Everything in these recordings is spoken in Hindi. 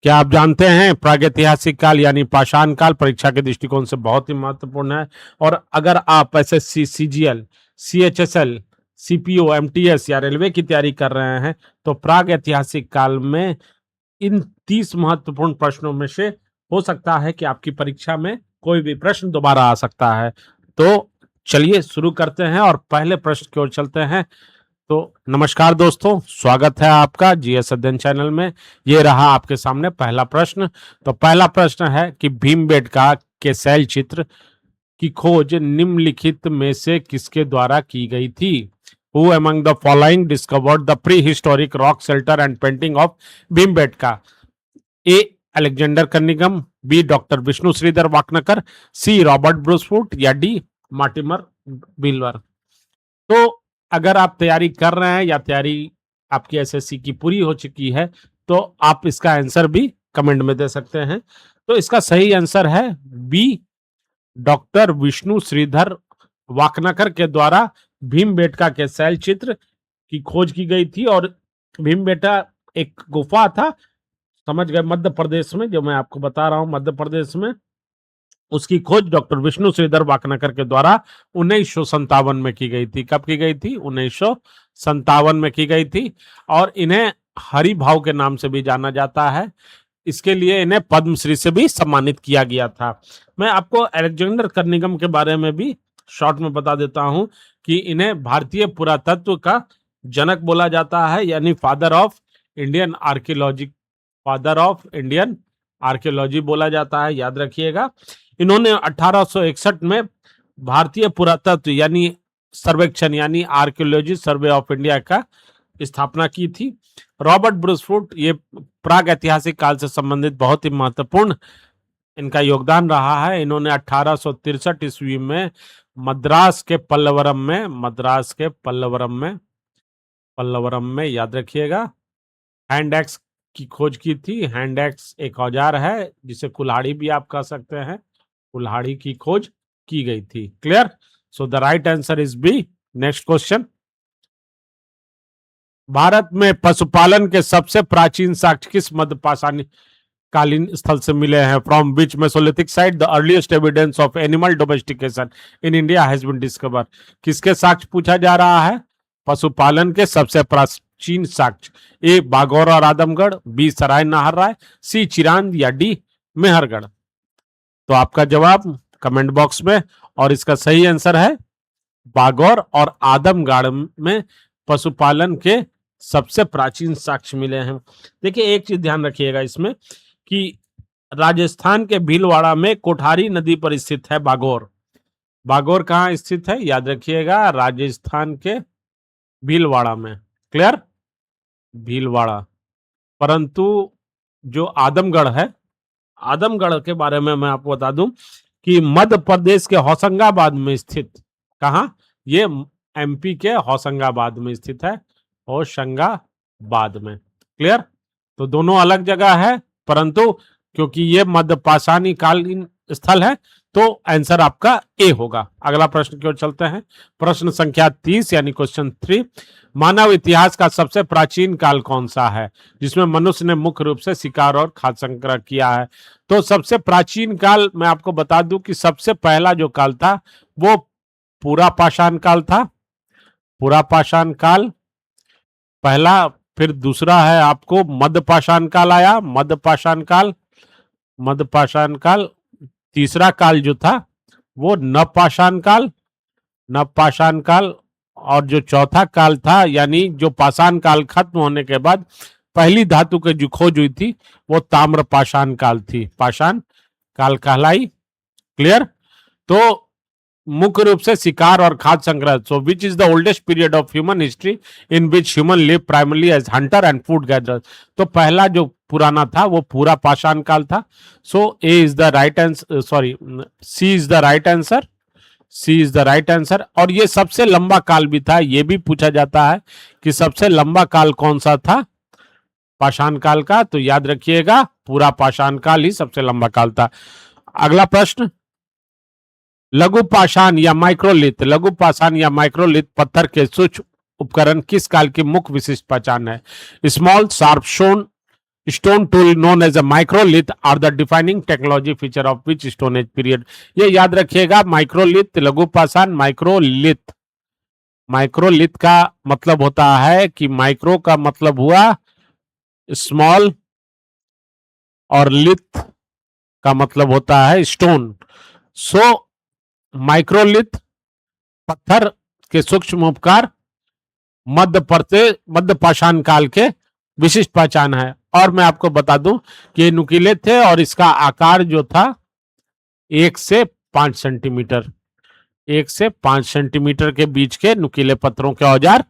क्या आप जानते हैं प्रागैतिहासिक काल यानी पाषाण काल परीक्षा के दृष्टिकोण से बहुत ही महत्वपूर्ण है। और अगर आप SSC, CGL, CHSL, CPO, MTS या रेलवे की तैयारी कर रहे हैं तो प्रागैतिहासिक काल में इन 30 महत्वपूर्ण प्रश्नों में से हो सकता है कि आपकी परीक्षा में कोई भी प्रश्न दोबारा आ सकता है। तो चलिए शुरू करते हैं और पहले प्रश्न की ओर चलते हैं। तो नमस्कार दोस्तों, स्वागत है आपका जीएस अध्ययन चैनल में। ये रहा आपके सामने पहला प्रश्न। तो पहला प्रश्न है कि भीमबेटका के शैल चित्र की खोज निम्नलिखित में से किसके द्वारा की गई थी? Who among the following discovered the prehistoric rock shelter and painting of Bhimbetka? A Alexander Cunningham, B doctor Vishnu Shridhar Wakankar, C Robert Bruce Foote या डी मार्टिमर बिल्वर। तो अगर आप तैयारी कर रहे हैं या तैयारी आपकी एसएससी की पूरी हो चुकी है तो आप इसका आंसर भी कमेंट में दे सकते हैं। तो इसका सही आंसर है बी, डॉक्टर विष्णु श्रीधर वाकनकर के द्वारा भीमबेटका के शैल चित्र की खोज की गई थी। और भीमबेटका एक गुफा था, समझ गए, मध्य प्रदेश में, जो मैं आपको बता रहा हूं मध्य प्रदेश में, उसकी खोज डॉक्टर विष्णु श्रीधर वाकनकर के द्वारा 1957 में की गई थी। कब की गई थी? 1957 में की गई थी। और इन्हें हरि भाव के नाम से भी जाना जाता है। इसके लिए इन्हें पद्मश्री से भी सम्मानित किया गया था। मैं आपको अलेक्जेंडर कनिंघम के बारे में भी शॉर्ट में बता देता हूं कि इन्हें भारतीय पुरातत्व का जनक बोला जाता है, यानी father of Indian archaeology, father of Indian archaeology बोला जाता है, याद रखिएगा। इन्होंने 1861 में भारतीय पुरातत्व यानी सर्वेक्षण यानी आर्कियोलॉजी सर्वे ऑफ इंडिया का स्थापना की थी। रॉबर्ट ब्रूसफुट, ये प्राग ऐतिहासिक काल से संबंधित बहुत ही महत्वपूर्ण इनका योगदान रहा है। इन्होंने 1863 ईस्वी में मद्रास के पल्लवरम में याद रखिएगा हैंड एक्स की खोज की थी। हैंड एक्स एक औजार है जिसे कुल्हाड़ी भी आप कह सकते हैं, कुल्हाड़ी की खोज की गई थी। Clear? So the right answer is B. Next question, Bharat में पशुपालन के सबसे प्राचीन साक्ष्य किस मध्यपाषाण कालीन स्थल से मिले हैं? From which mesolithic site the earliest evidence of animal domestication in India has been discover? किसके साक्ष्य पूछा जा रहा है? पशुपालन के सबसे प्राचीन साक्ष्य। ए बागौर और आदमगढ़, बी सराय नाहरराय, सी चिरांद या डी मेहरगढ़। तो आपका जवाब कमेंट बॉक्स में। और इसका सही आंसर है बागौर और आदमगढ़ में पशुपालन के सबसे प्राचीन साक्ष्य मिले हैं। देखिए एक चीज ध्यान रखिएगा इसमें कि राजस्थान के भीलवाड़ा में कोठारी नदी पर स्थित है बागौर। बागौर कहाँ स्थित है? याद रखिएगा, राजस्थान के भीलवाड़ा में। क्लियर? भीलवाड़ा। परंतु जो आदमगढ़ है, आदमगढ़ के बारे में मैं आपको बता दूं कि मध्य प्रदेश के होशंगाबाद में स्थित, कहाँ? ये एमपी के होशंगाबाद में स्थित है, होशंगाबाद में। क्लियर? तो दोनों अलग जगह है, परंतु क्योंकि ये मध्य पाषाणी कालीन स्थल है तो आंसर आपका ए होगा। अगला प्रश्न की ओर चलते हैं। प्रश्न संख्या 30 यानी क्वेश्चन 3, मानव इतिहास का सबसे प्राचीन काल कौन सा है जिसमें मनुष्य ने मुख्य रूप से शिकार और खाद्य संग्रह किया है? तो सबसे प्राचीन काल मैं आपको बता दूं कि सबसे पहला जो काल था वो पूरा पाषाण काल था। पूरा पाषाण काल पहला, फिर दूसरा है आपको मध्य पाषाण काल आया, मध्य पाषाण काल, मध्य पाषाण काल। तीसरा काल जो था वो नवपाषाण काल, नवपाषाण काल। और जो चौथा काल था यानी जो पाषाण काल खत्म होने के बाद पहली धातु की जो खोज हुई थी वो ताम्र पाषाण काल थी, पाषाण काल कहलाई। क्लियर? तो मुख्य रूप से शिकार और खाद्य संग्रह। So which is the oldest period of human history in which human live primarily as hunter and food gatherer? तो पहला जो पुराना था वो पूरा पाषाण काल था। So A is the right answer, sorry C is the right answer, C is the right answer. और ये सबसे लंबा काल भी था, ये भी पूछा जाता है कि सबसे लंबा काल कौन सा था पाषाण काल का? तो याद रखिएगा पूरा पाषाण काल ही सबसे लंबा काल था। अगला प्रश्न, लघु पाषाण या माइक्रोलिथ, लघु पाषाण या माइक्रोलिथ पत्थर के सूक्ष्म उपकरण किस काल की मुख्य विशिष्ट पहचान है? Small sharp stone, stone tool known as a microlith are the defining technology feature of which stone age period. ये याद रखिएगा, माइक्रोलिथ लघु पाषाण, माइक्रोलिथ, माइक्रोलिथ का मतलब होता है कि माइक्रो का मतलब हुआ स्मॉल और लिथ का मतलब होता है स्टोन। सो माइक्रोलिथ पत्थर के सूक्ष्म उपकार मध्य पाषाण काल के विशिष्ट पहचान है। और मैं आपको बता दूं कि ये नुकीले थे और इसका आकार जो था 1 से 5 सेंटीमीटर, 1 से 5 सेंटीमीटर के बीच के नुकीले पत्थरों के औजार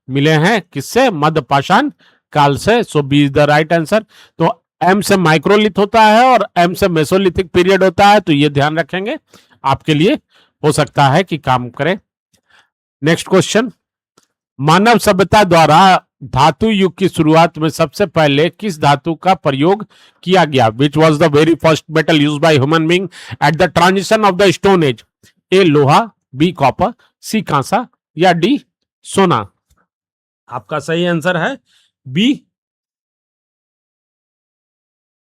मिले हैं किससे? मध्य पाषाण काल से। So B is the right answer. तो एम से माइक्रोलिथ होता है और एम से मेसोलिथिक पीरियड होता है, तो ये ध्यान रखेंगे, आपके लिए हो सकता है कि काम करे। नेक्स्ट क्वेश्चन, मानव सभ्यता द्वारा धातु युग की शुरुआत में सबसे पहले किस धातु का प्रयोग किया गया? Which was the very first metal use by human being at the transition of the stone age? A लोहा, बी कॉपर, सी कांसा या डी सोना? आपका सही आंसर है बी,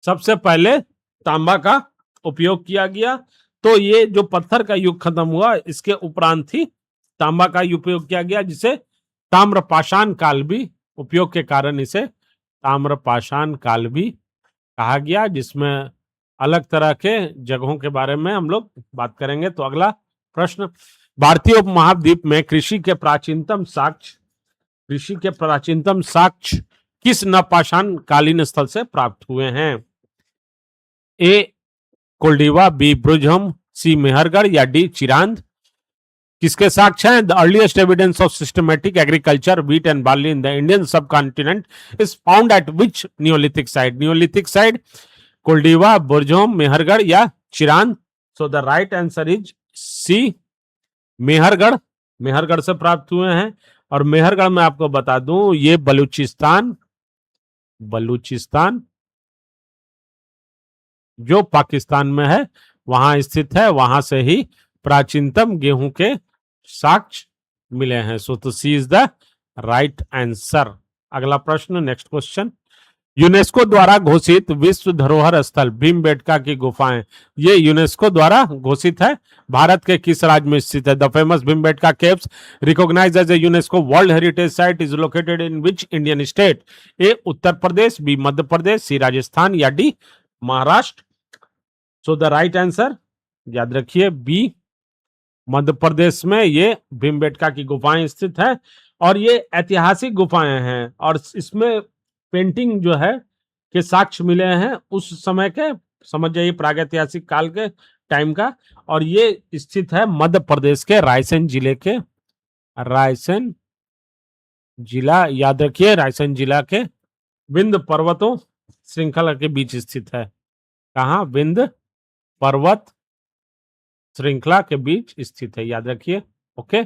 सबसे पहले तांबा का उपयोग किया गया। तो ये जो पत्थर का युग खत्म हुआ, इसके उपरांत ही तांबा का उपयोग किया गया, जिसे ताम्रपाषाण काल भी, उपयोग के कारण इसे ताम्रपाषाण काल भी कहा गया, जिसमें अलग तरह के जगहों के बारे में हम लोग बात करेंगे। तो अगला प्रश्न, भारतीय उपमहाद्वीप में कृषि के प्राचीनतम साक्ष्य किस नवपाषाण कालीन स्थल से प्राप्त हुए हैं? ए कोल्डिवा, बी ब्रुजहम, सी मेहरगढ़ या डी चिरांद? किसके साक्ष्य हैं? The earliest evidence of systematic agriculture wheat and barley in the Indian subcontinent is found at which neolithic site? Neolithic site Koldihwa, Burzahom, Mehrgarh या Chirand? So the right answer is C, Mehrgarh. Mehrgarh से प्राप्त हुए हैं। और मेहरगढ़ में आपको बता दूं, ये बलूचिस्तान जो पाकिस्तान में है वहां स्थित है। वहां से ही प्राचीनतम गेहूं के साक्ष्य मिले हैं। सो तो सी इज द राइट आंसर। अगला प्रश्न, नेक्स्ट क्वेश्चन, यूनेस्को द्वारा घोषित विश्व धरोहर स्थल भीमबेटका की गुफाएं, ये यूनेस्को द्वारा घोषित है, भारत के किस राज्य में स्थित है? The famous Bhimbetka caves recognised as a UNESCO world heritage site is located in which Indian state? A Uttar Pradesh, B Madhya Pradesh, C Rajasthan या D Maharashtra? So the right answer, याद रखिए, बी मध्य प्रदेश में ये भीमबेटका की गुफाएं स्थित है। और ये ऐतिहासिक गुफाएं हैं और इसमें पेंटिंग जो है के साक्ष्य मिले हैं उस समय के, समझ जाइए प्रागैतिहासिक काल के टाइम का। और ये स्थित है मध्य प्रदेश के रायसेन जिला, याद रखिए, रायसेन जिला के विंध्य पर्वतों श्रृंखला के बीच स्थित है। कहाँ? विंध्य पर्वत श्रृंखला के बीच स्थित है, याद रखिए। Okay,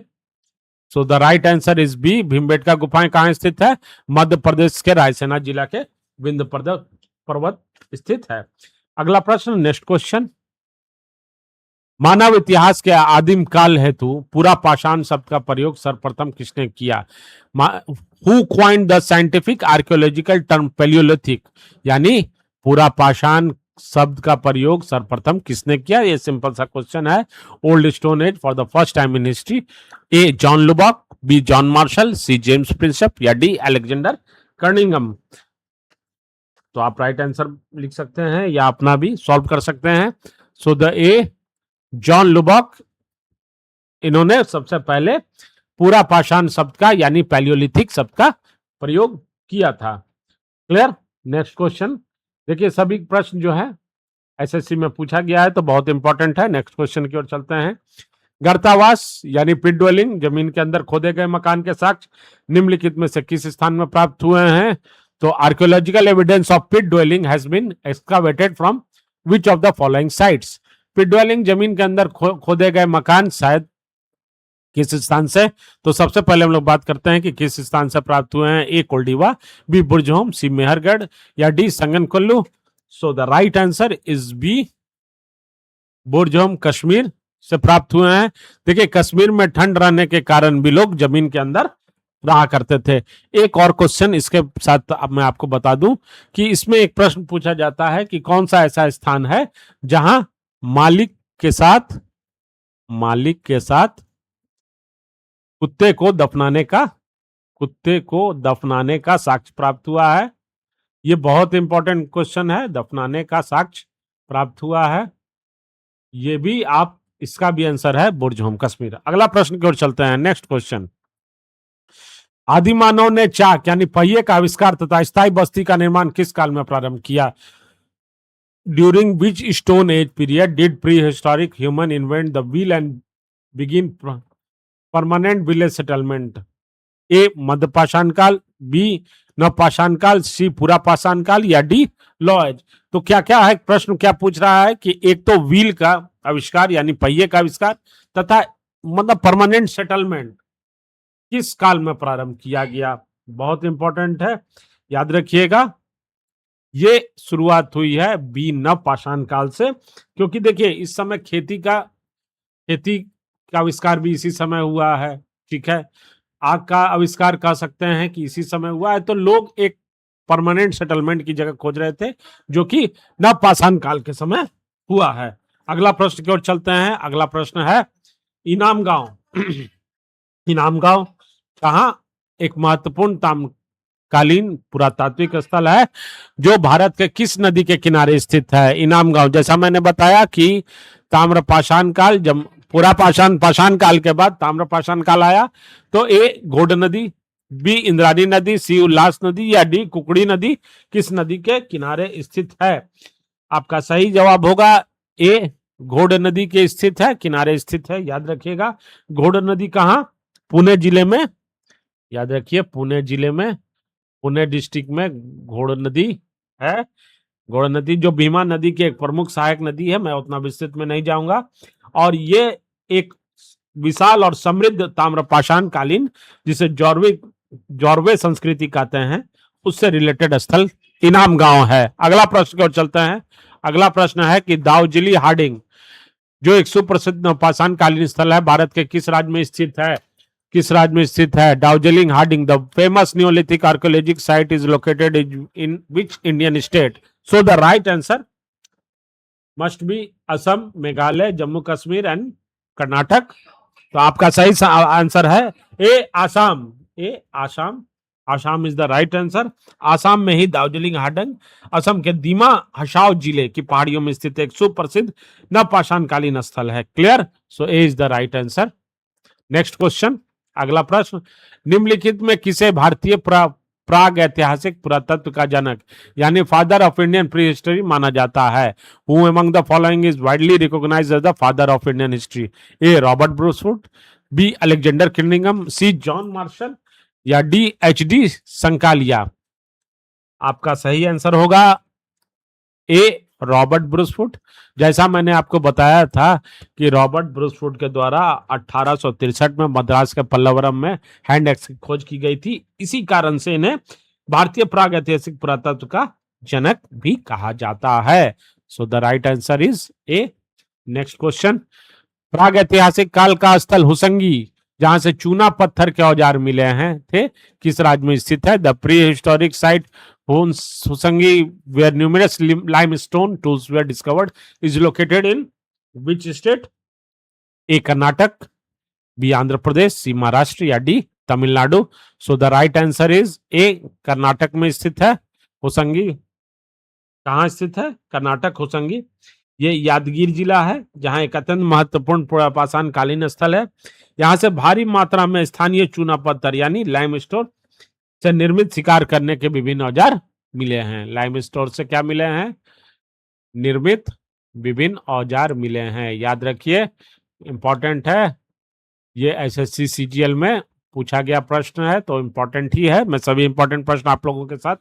so the right answer is B, Bhimbetka गुफाएं कहां स्थित है? मध्य प्रदेश के रायसेना जिला के विंध्य पर्वत स्थित है। अगला प्रश्न, नेक्स्ट क्वेश्चन, मानव इतिहास के आदिम काल हेतु पूरा पाषाण शब्द का प्रयोग सर्वप्रथम किसने किया? Who coined the scientific archaeological term palaeolithic? यानी पूरा पाषाण शब्द का प्रयोग सर्वप्रथम किसने किया? ये सिंपल सा क्वेश्चन है। Old stone age for the first time in history? A John Lubbock, B John Marshall, C James Prinsep या डी अलेक्जेंडर कर्निंगम? तो आप राइट आंसर लिख सकते हैं या अपना भी सॉल्व कर सकते हैं। So the A John Lubbock, इन्होंने सबसे पहले पूरा पाषाण शब्द का यानी पैलियोलिथिक शब्द का प्रयोग किया था। क्लियर? नेक्स्ट क्वेश्चन, देखिए सभी प्रश्न जो है एसएससी में पूछा गया है तो बहुत इंपॉर्टेंट है। नेक्स्ट क्वेश्चन की ओर चलते हैं। गर्तावास यानी पिट ड्वेलिंग, जमीन के अंदर खोदे गए मकान के साक्ष्य निम्नलिखित में से किस स्थान में प्राप्त हुए हैं? तो archaeological evidence of pit dwelling has been excavated from which of the following sites? Pit dwelling जमीन के अंदर खोदे गए मकान शायद किस स्थान से? तो सबसे पहले हम लोग बात करते हैं कि किस स्थान से प्राप्त हुए हैं। A Koldihwa, B Burzahom, C Mehrgarh या D Sanganakallu? So the right answer is B, Burzahom Kashmir से प्राप्त हुए हैं। देखिए कश्मीर में ठंड रहने के कारण भी लोग जमीन के अंदर रहा करते थे। एक और क्वेश्चन इसके साथ अब मैं आपको बता दूं कि इसमें एक प्रश्न पूछा जाता है कि कौन सा ऐसा स्थान है जहां मालिक के साथ मालिक के साथ कुत्ते को दफनाने का कुत्ते को दफनाने का साक्ष्य प्राप्त हुआ है। ये बहुत इंपॉर्टेंट क्वेश्चन है, दफनाने का साक्ष्य प्राप्त हुआ है। ये भी आप इसका भी आंसर है बुर्ज होम कश्मीर। अगला प्रश्न की ओर चलते हैं, नेक्स्ट क्वेश्चन। आदिमानव ने चाक यानी पहिए का आविष्कार तथा स्थायी बस्ती का निर्माण किस काल में प्रारंभ किया? During which stone age period did prehistoric human invent the wheel and begin permanent village settlement? A मध्यपाषाण काल, बी नवपाषाण काल, सी पूरा पाषाण काल या डी लौ एज? तो क्या क्या है, प्रश्न क्या पूछ रहा है कि एक तो व्हील का आविष्कार यानी पहिए का आविष्कार तथा मतलब परमानेंट सेटलमेंट किस काल में प्रारंभ किया गया? बहुत इंपॉर्टेंट है, याद रखिएगा। ये शुरुआत हुई है बी नवपाषाण काल से, क्योंकि देखिए इस समय खेती का आविष्कार भी इसी समय हुआ है। ठीक है, आग का आविष्कार कह सकते हैं कि इसी समय हुआ है। तो लोग एक परमानेंट सेटलमेंट की जगह खोज रहे थे जो कि नवपाषाण काल के समय हुआ है। अगला प्रश्न की ओर चलते हैं। अगला प्रश्न है इनाम गांव इनाम गांव कहाँ एक महत्वपूर्ण कालीन पुरातात्विक स्थल है जो भारत के किस नदी के किनारे स्थित है? इनाम गांव, जैसा मैंने बताया कि ताम्रपाषाण काल, जब पूरा पाषाण काल के बाद ताम्रपाषाण काल आया, तो ए घोड़ नदी, बी इंद्राणी नदी, सी उल्लास नदी या डी कुकड़ी नदी किस नदी के किनारे स्थित है? आपका सही जवाब होगा ए घोड़ नदी के स्थित है, किनारे स्थित है। याद रखिएगा, घोड़ नदी कहाँ? पुणे जिले में, याद रखिए पुणे जिले में, पुणे डिस्ट्रिक्ट में घोड़ नदी है। घोड़ नदी जो भीमा नदी की एक प्रमुख सहायक नदी है, मैं उतना विस्तृत में नहीं जाऊंगा। और ये एक विशाल और समृद्ध ताम्रपाषाण कालीन, जिसे जॉर्वे संस्कृति कहते हैं, उससे रिलेटेड स्थल इनाम गांव है। अगला प्रश्न की ओर चलते हैं। अगला प्रश्न है कि दार्जिली हार्डिंग जो एक सुप्रसिद्ध नवपाषाण कालीन स्थल है, भारत के किस राज्य में स्थित है? किस राज्य में स्थित है? Darjeeling Hading the famous neolithic archaeologic site is located in which Indian state? So the right answer must be Assam, Meghalaya, Jammu Kashmir and Karnataka. तो आपका सही आंसर है A Assam. A Assam, Assam is the right answer. Assam में ही दार्जिलिंग हार्डिंग असम के दीमा हसाओ जिले की पहाड़ियों में स्थित एक सुप्रसिद्ध नवपाषाण कालीन स्थल है। Clear? So A is the right answer. Next question, अगला प्रश्न। निम्नलिखित में किसे भारतीय प्राग ऐतिहासिक पुरातत्व का जनक यानी father of Indian prehistory माना जाता है? Who among the following is widely recognised as the father of Indian history? A Robert Bruce Foote, B Alexander किलिंगम, सी जॉन मार्शल या डी एच डी संकालिया? आपका सही आंसर होगा ए रॉबर्ट ब्रूसवुड। जैसा मैंने आपको बताया था कि रॉबर्ट ब्रूसवुड के द्वारा 1863 में मद्रास के पल्लवरम में हैंड एक्स की खोज की गई थी। इसी कारण से इन्हें भारतीय प्राग ऐतिहासिक पुरातत्व का जनक भी कहा जाता है। So the right answer is A. Next question, प्राग ऐतिहासिक काल का स्थल हुसंगी जहां से चूना पत्थर के औजार मिले हैं थे, किस राज्य में स्थित है? The pre historic site Husangi, where numerous limestone tools were discovered, is located in which state? A Karnataka, B Andhra Pradesh, C Maharashtra या D Tamil Nadu? So the right answer is A Karnataka में स्थित है होसंगी। कहाँ स्थित है? कर्नाटक, होसंगी। ये यादगीर जिला है जहां एक अत्यंत महत्वपूर्ण पुरापाषाण कालीन स्थल है। यहाँ से भारी मात्रा में स्थानीय चूना पत्थर यानी लाइमस्टोन से निर्मित शिकार करने के विभिन्न औजार मिले हैं। लाइमस्टोन से क्या मिले हैं? निर्मित विभिन्न औजार मिले हैं। याद रखिए, इंपॉर्टेंट है, ये एसएससी सीजीएल में पूछा गया प्रश्न है, तो इंपॉर्टेंट ही है। मैं सभी इंपॉर्टेंट प्रश्न आप लोगों के साथ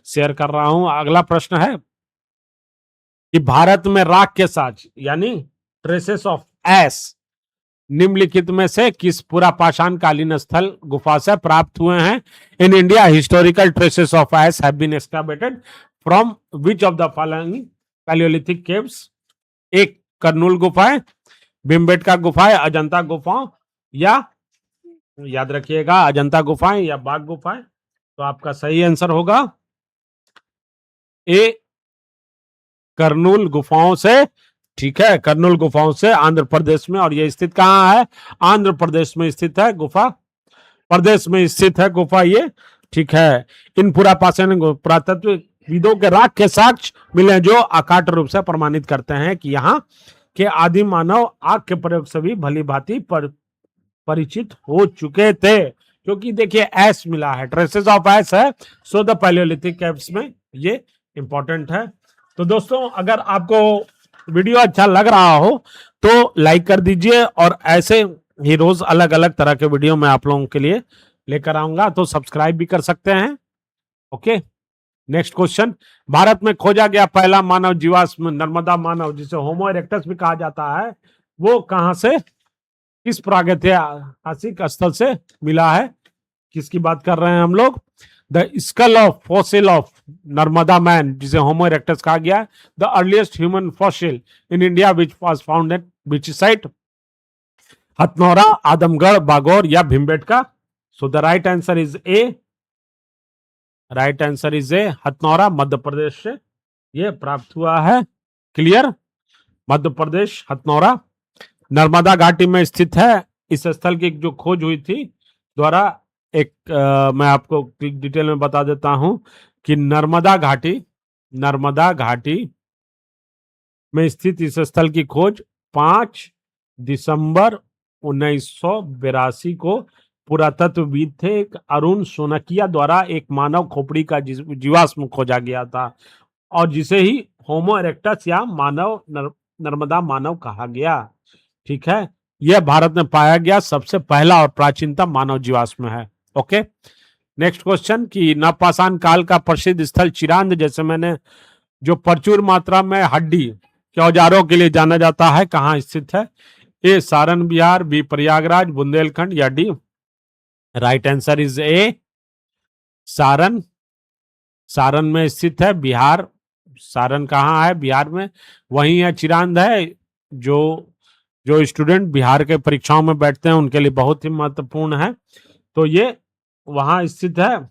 शेयर कर रहा हूं। अगला प्रश्न है कि भारत में राख के साज यानी ट्रेसेस ऑफ एस निम्नलिखित में से किस पुरापाषाण कालीन स्थल गुफा से प्राप्त हुए हैं? In India historical traces of ash have been established from which of the following palaeolithic caves? एक कर्नूल गुफाएं, भीमबेटका गुफाएं, अजंता गुफाओं या याद रखिएगा, अजंता गुफाएं या बाघ गुफाएं। तो आपका सही आंसर होगा ए, कर्नूल गुफाओं से। ठीक है, कर्नूल गुफाओं से आंध्र प्रदेश में। और ये स्थित कहाँ है? आंध्र प्रदेश में स्थित है गुफा, प्रदेश में स्थित है गुफा ये। ठीक है, इन पुरातत्वविदों के राख के साक्ष्य मिले जो अकाट रूप से प्रमाणित करते हैं कि यहाँ के आदिम मानव आग के प्रयोग से भी भली भांति परिचित हो चुके थे। क्योंकि देखिए ऐश मिला है, ट्रेसेस ऑफ ऐश है, सो द पैलियोलिथिक कैव्स में, ये इंपॉर्टेंट है। तो दोस्तों, अगर आपको वीडियो अच्छा लग रहा हो तो लाइक कर दीजिए, और ऐसे ही रोज अलग अलग तरह के वीडियो मैं आप लोगों के लिए लेकर आऊंगा, तो सब्सक्राइब भी कर सकते हैं। Okay, next question. भारत में खोजा गया पहला मानव जीवाश्म नर्मदा मानव, जिसे होमो इरेक्टस भी कहा जाता है, वो कहां से, किस प्रागैतिहासिक स्थल से मिला है? किसकी बात कर रहे हैं हम लोग? The skull of fossil of Narmada man, जिसे होमो इरेक्टस कहा गया है, the earliest human fossil in India which was found at which site? Hathnora, Adamgarh, Bagor या Bhimbetka? So the right answer is A, right answer is A, Hathnora, Madhya Pradesh से ये प्राप्त हुआ है। क्लियर? मध्य प्रदेश, हथनौरा, नर्मदा घाटी में स्थित है। इस स्थल की जो खोज हुई थी द्वारा एक मैं आपको डिटेल में बता देता हूं कि नर्मदा घाटी में स्थित इस स्थल की खोज 5 दिसंबर 1982 को पुरातत्वविद थे अरुण सोनकिया द्वारा एक मानव खोपड़ी का जीवाश्म खोजा गया था, और जिसे ही होमो इरेक्टस या मानव नर्मदा मानव कहा गया। ठीक है, यह भारत में पाया गया सबसे पहला और प्राचीनतम मानव जीवाश्म है। ओके, नेक्स्ट क्वेश्चन कि नवपाषाण काल का प्रसिद्ध स्थल चिरांद, जैसे मैंने जो प्रचुर मात्रा में हड्डी के औजारों के लिए जाना जाता है, कहाँ स्थित है? ए, सारण बिहार, बी, प्रयागराज, बुंदेलखंड या डी? राइट आंसर इज ए, सारण, सारण में स्थित है बिहार। सारण कहाँ है? बिहार में। वहीं है चिरांद है, जो स्टूडेंट बिहार के परीक्षाओं में बैठते हैं उनके लिए बहुत ही महत्वपूर्ण है। तो ये वहां स्थित है,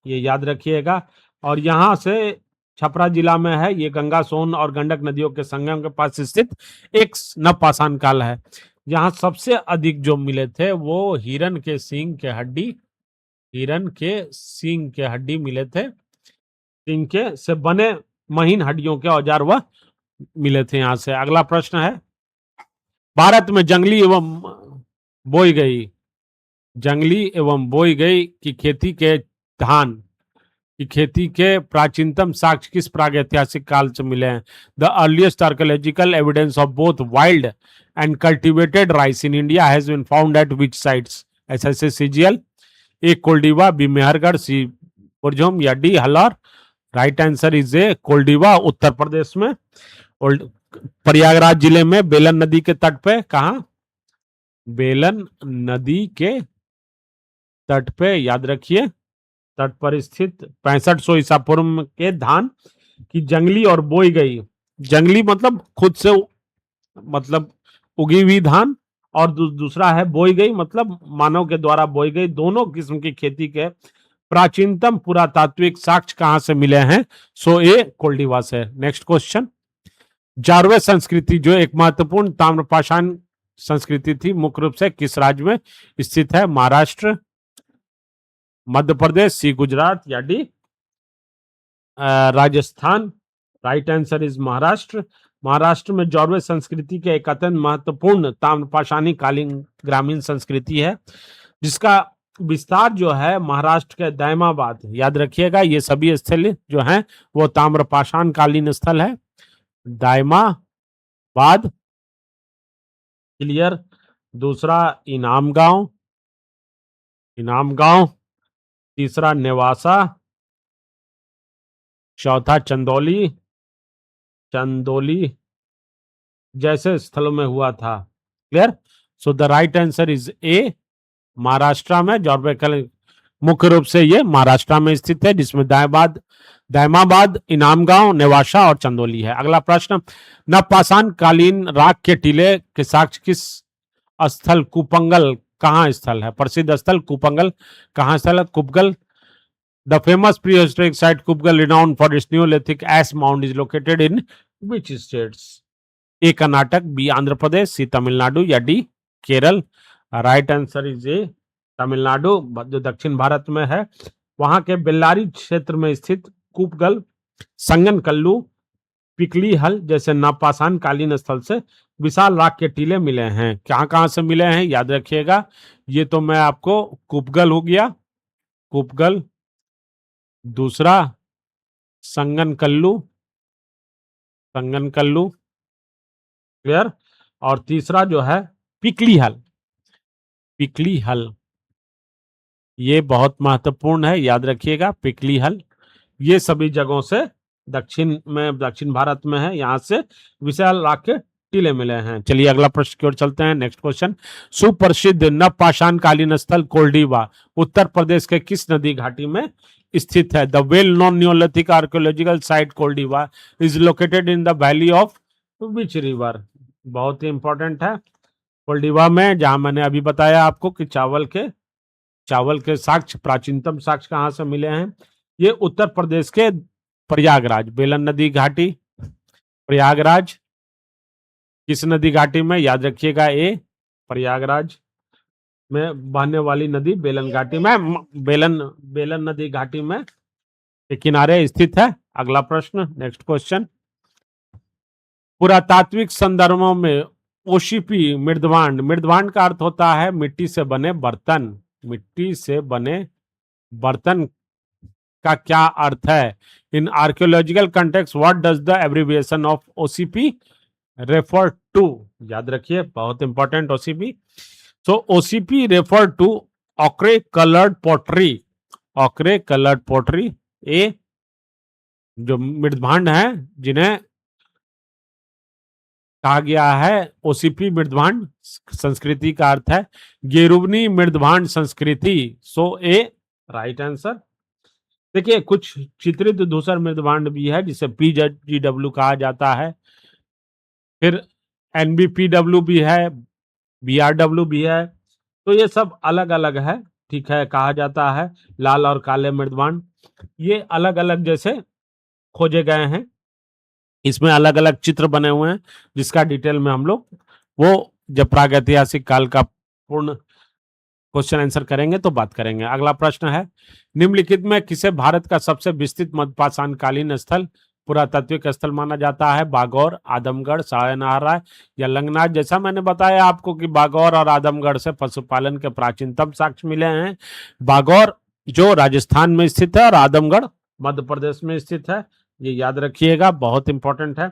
ये याद रखिएगा। और यहाँ से छपरा जिला में है, ये गंगा, सोन और गंडक नदियों के संगम के पास स्थित एक नवपाषाण काल है। यहाँ सबसे अधिक जो मिले थे वो हिरन के सींग के हड्डी मिले थे। सींग के से बने महीन हड्डियों के औजार वह मिले थे यहाँ से। अगला प्रश्न है, भारत में जंगली एवं बोई गई की खेती के धान की खेती के प्राचीनतम साक्ष्य किस प्रागैतिहासिक काल से मिले हैं? The earliest archaeological evidence of both wild and cultivated rice in India has been found at which sites? SSC CGL, A, Koldihwa, B, Mehrgarh, C, Burzahom या D, Hallur? Right answer is A, Koldihwa, Uttar Pradesh में, प्रयागराज जिले में, बेलन नदी के तट पे। कहा? बेलन नदी के तट पे, याद रखिए, तट पर स्थित 6500 ईसा पूर्व के धान की जंगली और बोई गई, जंगली मतलब खुद से मतलब उगी हुई धान, और दूसरा है बोई गई मतलब मानव के द्वारा बोई गई, दोनों किस्म की खेती के प्राचीनतम पुरातात्विक साक्ष्य कहां से मिले हैं? सो ए, कोल्डिवा से। नेक्स्ट क्वेश्चन, जारवे संस्कृति जो एक महत्वपूर्ण ताम्रपाषाण संस्कृति थी, मुख्य रूप से किस राज्य में स्थित है? महाराष्ट्र, मध्य प्रदेश, सी, गुजरात या D, Rajasthan? Right answer is Maharashtra. Maharashtra में जारवे संस्कृति के एक अत्यंत महत्वपूर्ण ताम्रपाषाणी कालीन ग्रामीण संस्कृति है, जिसका विस्तार जो है महाराष्ट्र के दायमाबाद, याद रखिएगा ये सभी स्थल जो हैं वो ताम्रपाषाण कालीन स्थल है। दायमाबाद, क्लियर। दूसरा इनाम गांव, तीसरा नेवासा, चौथा चंदौली जैसे स्थलों में हुआ था। Clear? So the right answer is ए, महाराष्ट्र में जारवे मुख्य रूप से ये महाराष्ट्र में स्थित है, जिसमें दायमाबाद, इनाम गांव, नेवासा और चंदौली है। अगला प्रश्न, नवपाषाण कालीन राख के टीले के साक्ष्य किस स्थल कुपंगल कहाँ स्थल है? प्रसिद्ध स्थल कूपंगल कहाँ स्थल है? Kupgal. The famous prehistoric site Kupgal renowned for its neolithic ash mound is located in which states? A Karnataka, B Andhra Pradesh, C Tamil Nadu या D Kerala? Right answer is A Tamil Nadu, जो दक्षिण भारत में है। वहां के बेल्लारी क्षेत्र में स्थित कूपगल, संगनकल्लू, पिकली हल जैसे नवपाषाण कालीन स्थल से विशाल राख के टीले मिले हैं। कहां कहां से मिले हैं याद रखिएगा। ये तो मैं आपको कूपगल हो गया, कूपगल, दूसरा संगनकल्लू, संगनकल्लू, क्लियर, और तीसरा जो है पिकली हल, पिकली हल, ये बहुत महत्वपूर्ण है, याद रखिएगा पिकली हल। ये सभी जगहों से दक्षिण भारत में है, यहां से विशाल राख के टीले मिले हैं। चलिए अगला प्रश्न की ओर चलते हैं। नेक्स्ट क्वेश्चन, सुप्रसिद्ध नवपाषाण कालीन स्थल कोल्डिवा उत्तर प्रदेश के किस नदी घाटी में स्थित है? The well known neolithic archaeological site Koldihwa is located in the valley of which river? बहुत ही इंपॉर्टेंट है। कोल्डिवा में, जहां मैंने अभी बताया आपको कि चावल के साक्ष्य, प्राचीनतम साक्ष्य कहां से मिले हैं? ये उत्तर प्रदेश के प्रयागराज, बेलन नदी घाटी, प्रयागराज किस नदी घाटी में? याद रखिएगा ए प्रयागराज में बहने वाली नदी बेलन घाटी में, बेलन नदी घाटी में के किनारे स्थित है। अगला प्रश्न, नेक्स्ट क्वेश्चन, पुरातात्विक संदर्भों में ओशीपी मृदभांड, मृदभांड का अर्थ होता है मिट्टी से बने बर्तन, मिट्टी से बने बर्तन का क्या अर्थ है? In archaeological context what does the abbreviation of OCP refer to? याद रखिए, बहुत important OCP. So OCP refer to ochre coloured pottery, ochre coloured pottery, ए जो मृदभांड है जिन्हें कहा गया है ओसीपी मृदभांड संस्कृति का अर्थ है गेरुबनी मृदभांड संस्कृति। सो ए राइट आंसर। देखिए कुछ चित्रित धूसर मृदभांड भी है जिसे पीजीडब्ल्यू कहा जाता है, फिर एनबीपीडब्ल्यू भी है, बीआरडब्ल्यू भी है, तो ये सब अलग अलग है, ठीक है, कहा जाता है लाल और काले मृदभांड। ये अलग अलग जैसे खोजे गए हैं, इसमें अलग अलग चित्र बने हुए हैं जिसका डिटेल में हम लोग वो जब प्रागैतिहासिक काल का पूर्ण क्वेश्चन आंसर करेंगे तो बात करेंगे। अगला प्रश्न है, निम्नलिखित में किसे भारत का सबसे विस्तृत मध्यपाषाण कालीन स्थल पुरातात्विक स्थल माना जाता है? बागौर, आदमगढ़, सायनारा या लंगनाथ? जैसा मैंने बताया आपको कि बागौर और आदमगढ़ से पशुपालन के प्राचीनतम साक्ष्य मिले हैं। बागौर जो राजस्थान में स्थित है और आदमगढ़ मध्य प्रदेश में स्थित है, ये याद रखिएगा, बहुत इंपॉर्टेंट है।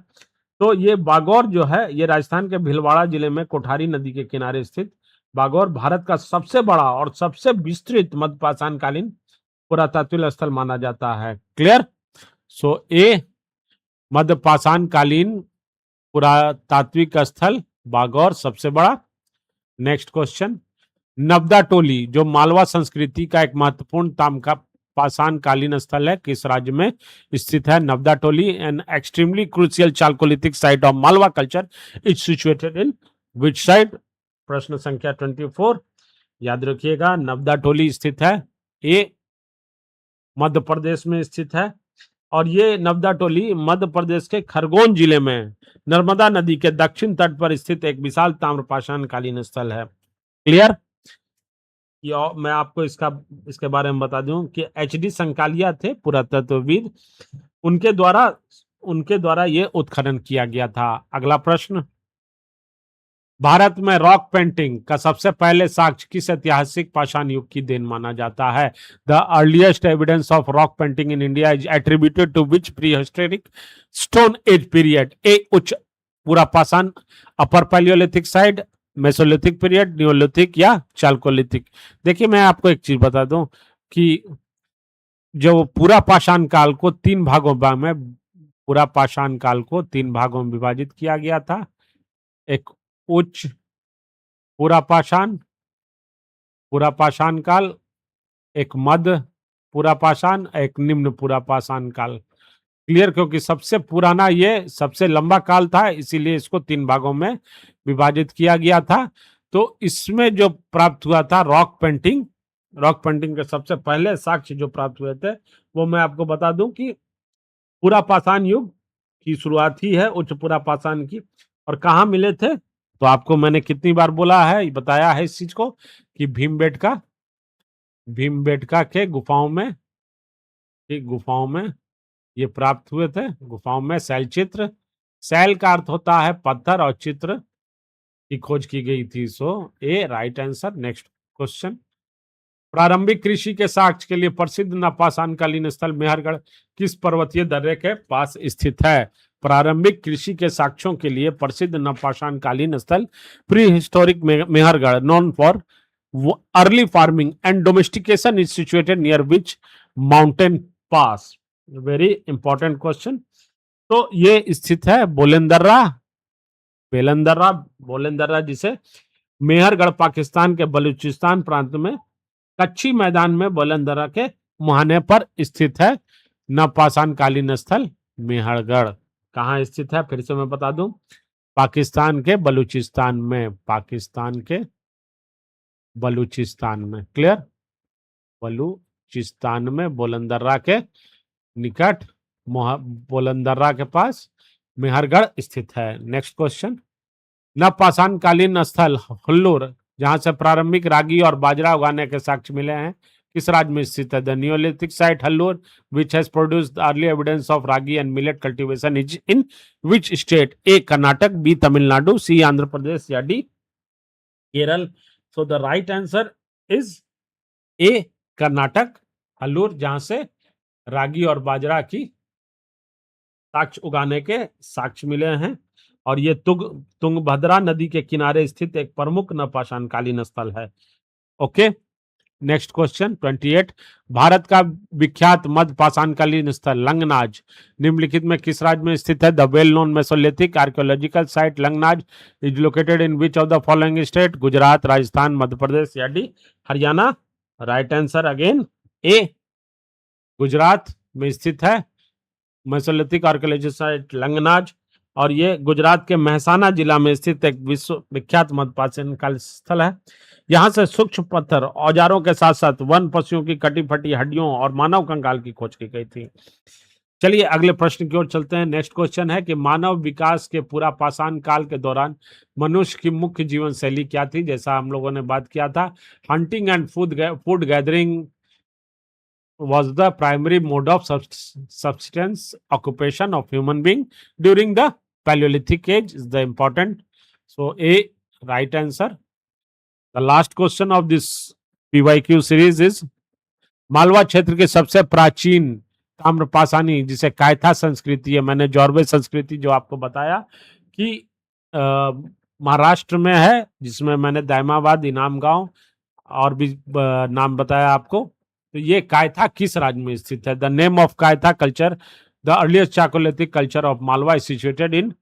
तो ये बागौर जो है ये राजस्थान के भीलवाड़ा जिले में कोठारी नदी के किनारे स्थित बागौर भारत का सबसे बड़ा और सबसे विस्तृत मध्यपाषाण कालीन पुरातात्विक स्थल माना जाता है। क्लियर? सो ए मध्यपाषाण कालीन पुरातात्विक स्थल बागौर सबसे बड़ा। नेक्स्ट क्वेश्चन, नवदा टोली जो मालवा संस्कृति का एक महत्वपूर्ण ताम्र पाषाण कालीन स्थल है किस राज्य में स्थित है? Navdatoli an extremely crucial chalcolithic site of Malwa culture is situated in which side? प्रश्न संख्या 24, याद रखिएगा नवदा टोली स्थित है ए मध्य प्रदेश में स्थित है, और ये नवदा टोली मध्य प्रदेश के खरगोन जिले में नर्मदा नदी के दक्षिण तट पर स्थित एक विशाल ताम्रपाषाण कालीन स्थल है। क्लियर? मैं आपको इसके बारे में बता दूं कि एचडी संकालिया थे पुरातत्वविद, उनके द्वारा ये उत्खनन किया गया था। अगला प्रश्न, भारत में रॉक पेंटिंग का सबसे पहले साक्ष्य किस ऐतिहासिक पाषाण युग की देन माना जाता है? The earliest evidence of rock painting in India is attributed to which prehistoric stone age period? A उच्च पूरा पाषाण, upper palaeolithic side, mesolithic period, neolithic या चालकोलिथिक? देखिए मैं आपको एक चीज बता दूं कि जो पूरा पाषाण काल को तीन भागों में विभाजित किया गया था। एक उच्च पूरा पाषाण काल, एक मध्य पूरा पाषाण, एक निम्न पूरा पाषाण काल। क्लियर? क्योंकि सबसे पुराना ये सबसे लंबा काल था, इसीलिए इसको तीन भागों में विभाजित किया गया था। तो इसमें जो प्राप्त हुआ था रॉक पेंटिंग के सबसे पहले साक्ष्य जो प्राप्त हुए थे वो मैं आपको बता दूं कि पुरा पाषाण युग की शुरुआत ही है उच्च पुरा पाषाण की। और कहाँ मिले थे तो आपको मैंने कितनी बार बोला है, बताया है इस चीज को कि भीमबेटका के गुफाओं में ये प्राप्त हुए थे। गुफाओं में शैल चित्र, शैल का अर्थ होता है पत्थर और चित्र की खोज की गई थी। सो ए राइट आंसर। नेक्स्ट क्वेश्चन, प्रारंभिक कृषि के साक्ष्य के लिए प्रसिद्ध नपाषाणकालीन स्थल मेहरगढ़ किस पर्वतीय दर्रे के पास स्थित है? प्रारंभिक कृषि के साक्ष्यों के लिए प्रसिद्ध नपाषाणकालीन स्थल pre historic Mehrgarh known for early farming and domestication is situated near which mountain pass? Very important question. तो ये स्थित है बोलेंदर्रा जिसे मेहरगढ़ पाकिस्तान के बलूचिस्तान प्रांत में कच्ची मैदान में बोलेंदर्रा के मुहाने पर स्थित है। नवपाषाणकालीन स्थल मेहरगढ़ कहाँ स्थित है फिर से मैं बता दूं, पाकिस्तान के बलूचिस्तान में। क्लियर? बलूचिस्तान में बोलेंदर्रा के निकट बोलेंदर्रा के पास मेहरगढ़ स्थित है। नेक्स्ट क्वेश्चन, नवपाषाणकालीन स्थल हुल्लूर जहां से प्रारंभिक रागी और बाजरा उगाने के साक्ष्य मिले हैं किस राज्य में स्थित है? The neolithic site Hallur which has produced early evidence of ragi and millet cultivation is in which state? A Karnataka, B Tamil Nadu, C Andhra Pradesh या D Kerala? So the right answer is A Karnataka, Hallur जहां से रागी और बाजरा की साक्ष्य उगाने के साक्ष्य मिले हैं। और ये तुंगभद्रा नदी के किनारे स्थित एक प्रमुख नवपाषाणकालीन स्थल है। ओके, नेक्स्ट क्वेश्चन 28, भारत का विख्यात मध्य पाषाणकालीन स्थल लंगनाज निम्नलिखित में किस राज्य में स्थित है? The well known mesolithic archaeological site Langhnaj is located in which of the following state? Gujarat, Rajasthan, Madhya Pradesh या D Haryana? Right answer again A Gujarat में स्थित है मेसोलिथिक आर्कियोलॉजिकल साइट लंगनाज। और ये गुजरात के महसाना जिला में स्थित एक विश्व विख्यात मध्य पाषाणकालीन स्थल है। यहाँ से सूक्ष्म पत्थर औजारों के साथ साथ वन पशुओं की कटी फटी हड्डियों और मानव कंकाल की खोज की गई थी। चलिए अगले प्रश्न की ओर चलते हैं। नेक्स्ट क्वेश्चन है कि मानव विकास के पूरा पाषाण काल के दौरान मनुष्य की मुख्य जीवन शैली क्या थी? जैसा हम लोगों ने बात किया था, hunting and food gathering was the primary mode of subsistence occupation of human being during the Paleolithic age is the important. So A right answer. The last question of this PYQ series is Malwa क्षेत्र के सबसे प्राचीन ताम्रपाषाणी जिसे कायथा संस्कृति है, मैंने जॉर्वे संस्कृति जो आपको बताया कि महाराष्ट्र में है, जिसमें मैंने दायमाबाद, इनाम गांव और भी नाम बताया आपको। तो ये कायथा किस राज्य में स्थित है? The name of Kayatha culture the earliest chalcolithic culture of Malwa is situated in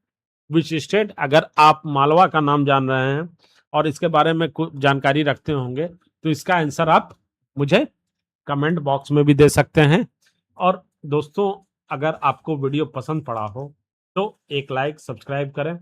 which state? अगर आप मालवा का नाम जान रहे हैं और इसके बारे में कुछ जानकारी रखते होंगे तो इसका आंसर आप मुझे कमेंट बॉक्स में भी दे सकते हैं। और दोस्तों, अगर आपको वीडियो पसंद पड़ा हो तो एक लाइक, सब्सक्राइब करें